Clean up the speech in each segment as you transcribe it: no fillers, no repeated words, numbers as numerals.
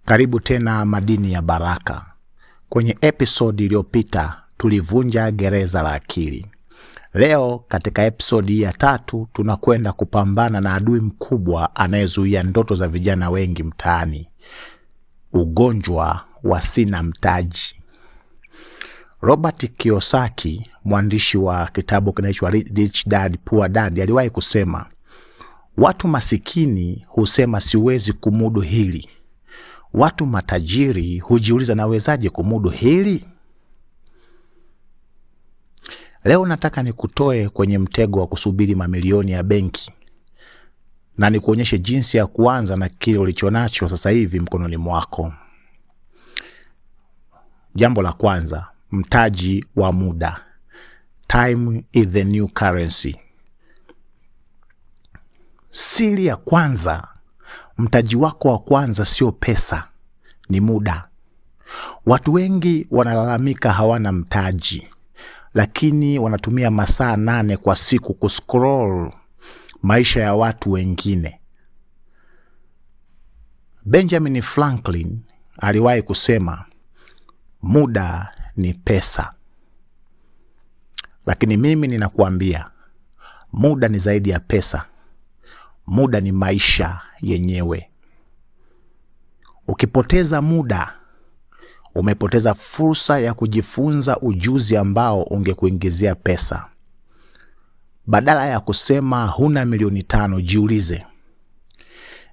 Karibu tena Madini ya Baraka. Kwenye episodi iliyopita tulivunja gereza la akili. Leo katika episodi ya 3 tunakwenda kupambana na adui mkubwa anayezuia ndoto za vijana wengi mtaani. Ugonjwa wa sina mtaji. Robert Kiyosaki, mwandishi wa kitabu kinaitwa Rich Dad Poor Dad, aliwahi kusema, watu masikini husema siwezi kumudu hili. Watu matajiri hujiuliza nawezaje kumudu hili? Leo nataka nikutoe kwenye mtego wa kusubiri mamilioni ya benki na nikuonyeshe jinsi ya kuanza na kile ulichonacho sasa hivi mkononi mwako. Jambo la kwanza, mtaji wa muda. Time is the new currency. Siri ya kwanza, mtaji wako wa kwanza sio pesa, ni muda. Watu wengi wanalalamika hawana mtaji, lakini wanatumia masaa 8 kwa siku kuscroll maisha ya watu wengine. Benjamin Franklin aliwahi kusema, muda ni pesa. Lakini mimi ninakuambia, muda ni zaidi ya pesa. Muda ni maisha yenyewe. Ukipoteza muda, umepoteza fursa ya kujifunza ujuzi ambao ungekuingizia pesa. Badala ya kusema huna milioni 5, jiulize,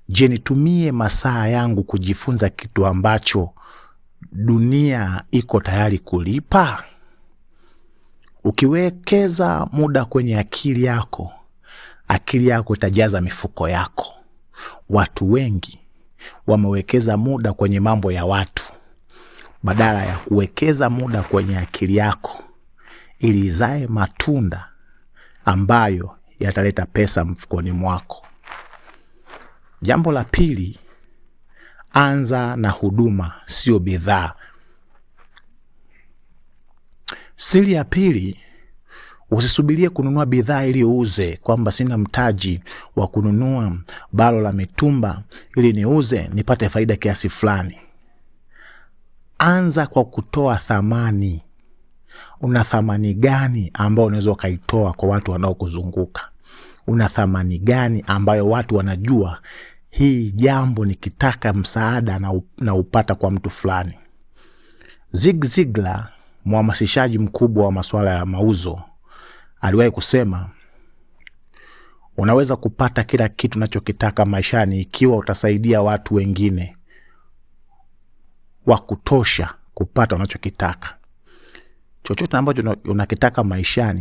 je, nitumie masaa yangu kujifunza kitu ambacho dunia iko tayari kulipa? Ukiwekeza muda kwenye akili yako itajaza mifuko yako. Watu wengi wamewekeza muda kwenye mambo ya watu badala ya kuwekeza muda kwenye akili yako ili izae matunda ambayo yataleta pesa mfukoni mwako. Jambo la pili, anza na huduma, sio bidhaa. Siri ya pili, usisubirie kununua bidhaa ili uuze, kwamba sina mtaji wa kununua balo la mitumba ili niuze nipate faida kiasi fulani. Anza kwa kutoa thamani. Una thamani gani ambayo unaweza ukaitoa kwa watu wanaokuzunguka? Una thamani gani ambayo watu wanajua hii jambo nikitaka msaada na upata kwa mtu fulani? Zig Ziglar, mhamasishaji mkubwa wa masuala ya mauzo, aliwahi kusema, unaweza kupata kila kitu unachokitaka maishani ikiwa utasaidia watu wengine wa kutosha kupata unachokitaka. Chochote ambacho unakitaka maishani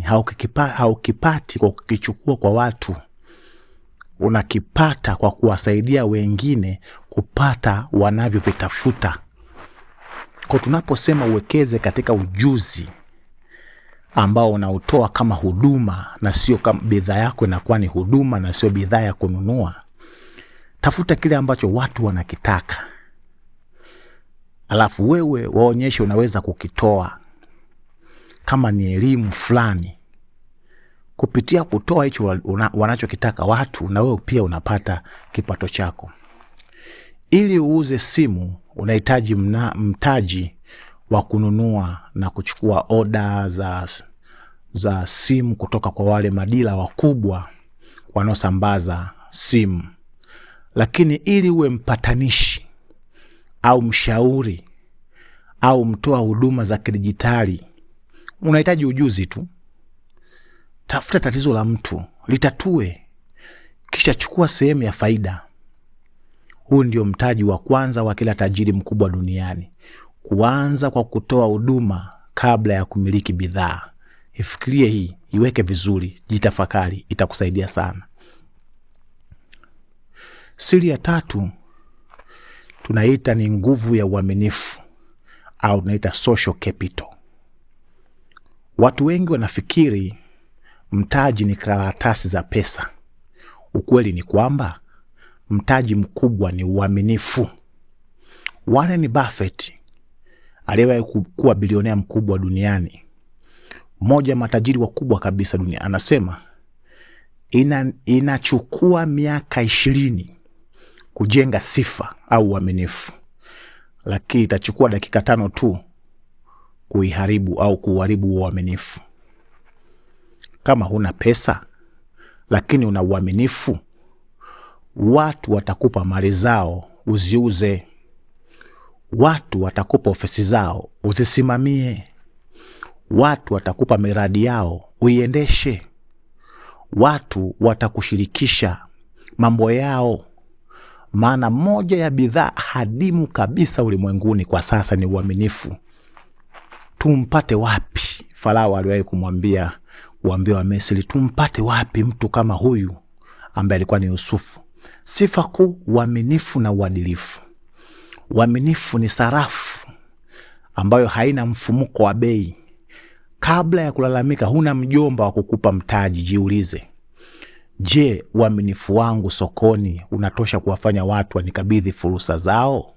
haukipati kwa kukichukua kwa watu. Unakipata kwa kuwasaidia wengine kupata wanavyovitafuta. Kwa tunaposema uwekeze katika ujuzi ambao unautoa kama huduma na sio kama bidhaa yako, inakuwa ni huduma na sio bidhaa ya kununua. Tafuta kile ambacho watu wanakitaka, alafu wewe waonyeshe unaweza kukitoa. Kama ni elimu fulani, kupitia kutoa hicho wanachokitaka watu, na wewe pia unapata kipato chako. Ili uuze simu, unahitaji mtaji wa kununua na kuchukua oda za simu kutoka kwa wale madila wakubwa wanaosambaza simu. Lakini ili uwe mpatanishi au mshauri au mtoa huduma za kidijitali, unahitaji ujuzi tu. Tafuta tatizo la mtu, litatue, kisha chukua sehemu ya faida. Huu ndio mtaji wa kwanza wa kila tajiri mkubwa duniani. Kuanza kwa kutoa huduma kabla ya kumiliki bidhaa. Ifikirie hii, iweke vizuri, jitafakari, itakusaidia sana. Siri ya 3 tunaita ni nguvu ya uaminifu, au tunaita social capital. Watu wengi wanafikiri mtaji ni karatasi za pesa. Ukweli ni kwamba mtaji mkubwa ni uaminifu. Warren Buffett, aliyewahi kuwa bilionea mkubwa duniani, mmoja matajiri wakubwa kabisa dunia, anasema inachukua miaka 20 kujenga sifa au uaminifu, lakini itachukua dakika 5 tu kuiharibu au kuharibu uaminifu. Kama huna pesa lakini una uaminifu, watu watakupa mali zao uziuze. Watu watakupa ofisi zao uzisimamie. Watu watakupa miradi yao uiendeshe. Watu watakushirikisha mambo yao. Maana moja ya bidhaa hadimu kabisa ulimwenguni kwa sasa ni uaminifu. Tumpate wapi? Farao aliwahi kumwambia wa Misri, tumpate wapi mtu kama huyu ambaye alikuwa ni Yusufu? Sifa kuu, uaminifu na uadilifu. Uaminifu ni sarafu ambayo haina mfumuko wa bei. Kabla ya kulalamika huna mjomba wa kukupa mtaji, jiulize, je, uaminifu wangu sokoni unatosha kuwafanya watu wanikabidhi fursa zao?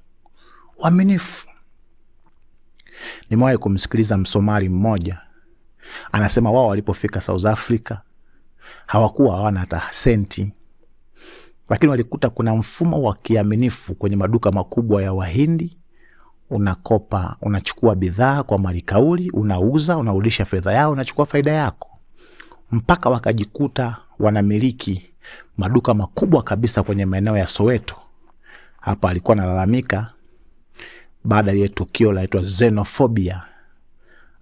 Uaminifu. Nimewahi kumsikiliza Msomali mmoja anasema wao walipofika South Africa hawakuwa hawana hata senti, lakini walikuta kuna mfumo wa kiaminifu kwenye maduka makubwa ya Wahindi. Unakopa, unachukua bidhaa kwa mali kauli, unauza, unarudisha fedha yao, unachukua faida yako. Mpaka wakajikuta wanamiliki maduka makubwa kabisa kwenye maeneo ya Soweto. Hapa alikuwa analalamika baada ya tukio laitwa xenophobia,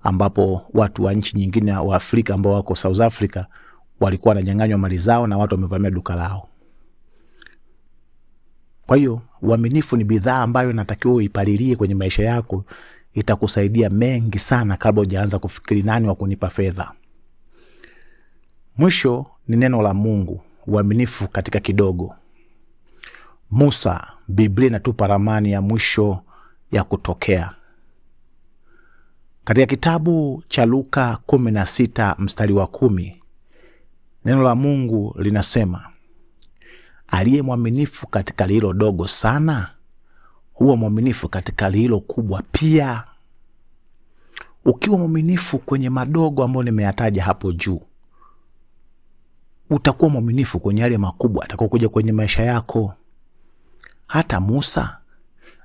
ambapo watu wa nchi nyingine wa Afrika ambao wako South Africa walikuwa wananyang'anywa mali zao na watu wamevamia duka lao. Kwa hiyo uaminifu ni bidhaa ambayo natakiwa uipalilie kwenye maisha yako. Itakusaidia mengi sana kabla hujaanza kufikiri nani wa kunipa fedha. Mwisho ni neno la Mungu, uaminifu katika kidogo. Musa, Biblia inatupa ramani ya mwisho ya kutokea. Katika kitabu cha Luka 16 mstari wa 10, neno la Mungu linasema, aliye mwaminifu katika lilo dogo sana, huwa mwaminifu katika lilo kubwa pia. Ukiwa mwaminifu kwenye madogo ambayo nimeyataja hapo juu, utakuwa mwaminifu kwenye yale makubwa atakayokuja kwenye maisha yako. Hata Musa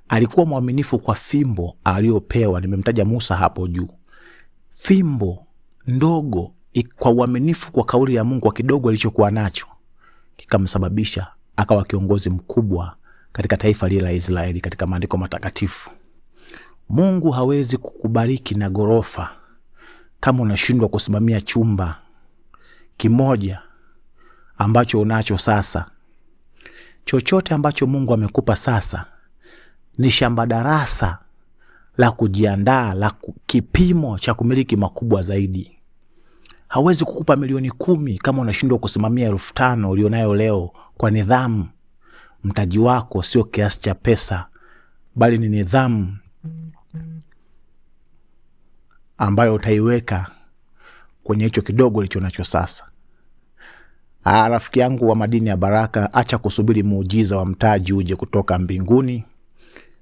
alikuwa mwaminifu kwa fimbo aliyopewa. Nimemtaja Musa hapo juu. Fimbo ndogo, kwa uaminifu kwa kauli ya Mungu, kwa kidogo alichokuwa nacho, kikamsababisha akawa kiongozi mkubwa katika taifa lile la Israeli katika maandiko matakatifu. Mungu hawezi kukubariki na gorofa kama unashindwa kusimamia chumba kimoja ambacho unacho sasa. Chochote ambacho Mungu amekupa sasa ni shamba darasa la kujiandaa, la kipimo cha kumiliki makubwa zaidi. Hawezi kukupa milioni 10 kama unashindwa kusimamia 5,000 ulionayo leo kwa nidhamu. Mtaji wako sio kiasi cha pesa, bali ni nidhamu ambayo utaiweka kwenye hicho kidogo ulicho nacho sasa. Rafiki yangu wa madini ya baraka, acha kusubiri muujiza wa mtaji uje kutoka mbinguni,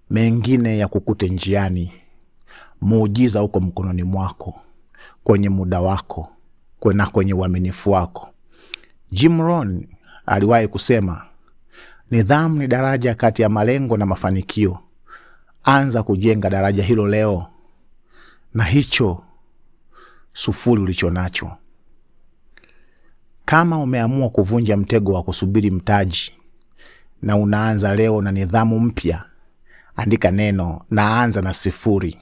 mengine ya kukute njiani. Muujiza uko mkononi mwako, kwenye muda wako, kwenye uaminifu wako. Jim Rohn aliwahi kusema, nidhamu ni daraja kati ya malengo na mafanikio. Anza kujenga daraja hilo leo na hicho sufuri ulicho nacho. Kama umeamua kuvunja mtego wa kusubiri mtaji na unaanza leo na nidhamu mpya, andika neno naanza na 0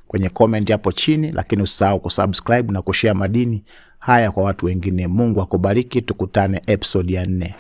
kwenye comment hapo chini, lakini usisahau kusubscribe na kushare madini haya kwa watu wengine. Mungu akubariki, tukutane episode ya 4.